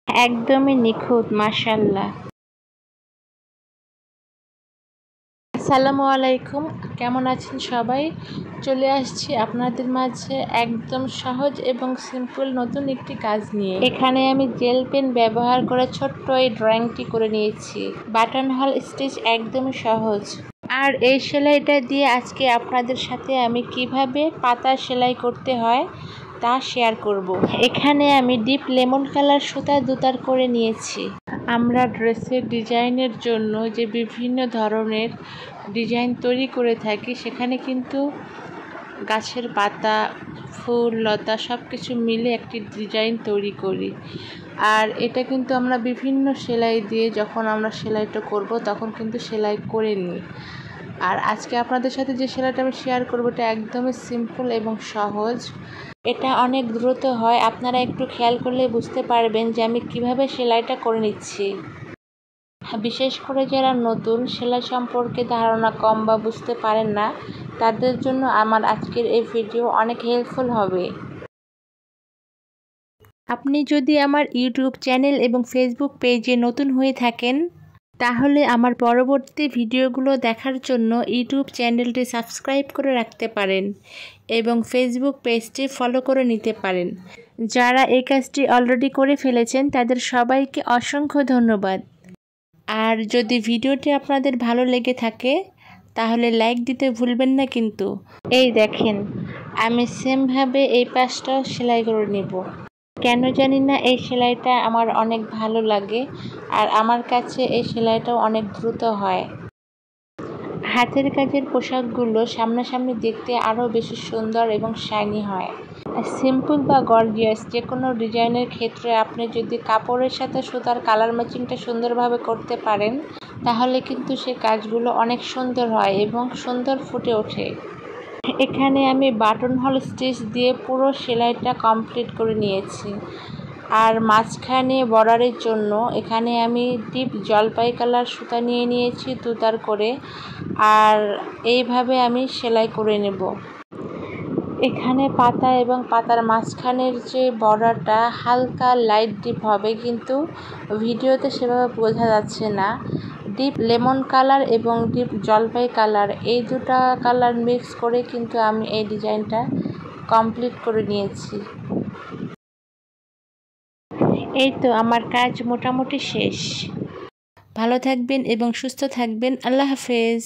একদমই নিখুঁত, মাশাআল্লাহ। আসসালামু আলাইকুম, কেমন আছেন সবাই? চলে আসছি আপনাদের মাঝে একদম সহজ এবং সিম্পল নতুন একটি কাজ নিয়ে। এখানে আমি জেল পেন ব্যবহার করে ছোট্ট এই ড্রয়িংটি করে নিয়েছি। বাটন হল স্টিচ একদমই সহজ। আর এই সেলাইটা দিয়ে আজকে আপনাদের সাথে আমি কিভাবে পাতা সেলাই করতে হয় তা শেয়ার করব। এখানে আমি ডিপ লেমন কালার সুতা দুতার করে নিয়েছি। আমরা ড্রেসের ডিজাইনের জন্য যে বিভিন্ন ধরনের ডিজাইন তৈরি করে থাকি, সেখানে কিন্তু গাছের পাতা, ফুল, লতা সব কিছু মিলে একটি ডিজাইন তৈরি করি। আর এটা কিন্তু আমরা বিভিন্ন সেলাই দিয়ে যখন আমরা সেলাইটা করব তখন কিন্তু সেলাই করে নিই। আর আজকে আপনাদের সাথে যে সেলাইটা আমি শেয়ার করব এটা একদমই সিম্পল এবং সহজ। এটা অনেক দ্রুত হয়, আপনারা একটু খেয়াল করলে বুঝতে পারবেন যে আমি কিভাবে সেলাইটা করে নিচ্ছি। বিশেষ করে যারা নতুন, সেলাই সম্পর্কে ধারণা কম বা বুঝতে পারেন না, তাদের জন্য আমার আজকের এই ভিডিও অনেক হেল্পফুল হবে। আপনি যদি আমার ইউটিউব চ্যানেল এবং ফেসবুক পেজে নতুন হয়ে থাকেন, তাহলে আমার পরবর্তী ভিডিওগুলো দেখার জন্য ইউটিউব চ্যানেলটি সাবস্ক্রাইব করে রাখতে পারেন এবং ফেসবুক পেজটি ফলো করে নিতে পারেন। যারা এই কাজটি অলরেডি করে ফেলেছেন তাদের সবাইকে অসংখ্য ধন্যবাদ। আর যদি ভিডিওটি আপনাদের ভালো লেগে থাকে তাহলে লাইক দিতে ভুলবেন না কিন্তু। এই দেখেন, আমি সেমভাবে এই পাশটাও সেলাই করে নেব। কেন জানি না এই সেলাইটা আমার অনেক ভালো লাগে, আর আমার কাছে এই সেলাইটাও অনেক দ্রুত হয়। হাতের কাজের পোশাকগুলো সামনাসামনি দেখতে আরও বেশি সুন্দর এবং শাইনি হয়। সিম্পল বা গর্জিয়াস যে কোনো ডিজাইনের ক্ষেত্রে আপনি যদি কাপড়ের সাথে সুতার কালার ম্যাচিংটা সুন্দরভাবে করতে পারেন, তাহলে কিন্তু সেই কাজগুলো অনেক সুন্দর হয় এবং সুন্দর ফুটে ওঠে। এখানে আমি বাটন হল স্টিচ দিয়ে পুরো সেলাইটা কমপ্লিট করে নিয়েছি। আর মাঝখানে বর্ডারের জন্য এখানে আমি ডিপ জলপাই কালার সুতা নিয়ে নিয়েছি দুতার করে, আর এইভাবে আমি সেলাই করে নেব। এখানে পাতা এবং পাতার মাঝখানের যে বর্ডারটা হালকা লাইট ডিপ হবে, কিন্তু ভিডিওতে সেভাবে বোঝা যাচ্ছে না। ডিপ লেমন কালার এবং ডিপ জলপাই কালার, এই দুটো কালার মিক্স করে কিন্তু আমি এই ডিজাইনটা কমপ্লিট করে নিয়েছি। এই তো আমার কাজ মোটামুটি শেষ। ভালো থাকবেন এবং সুস্থ থাকবেন। আল্লাহ হাফেজ।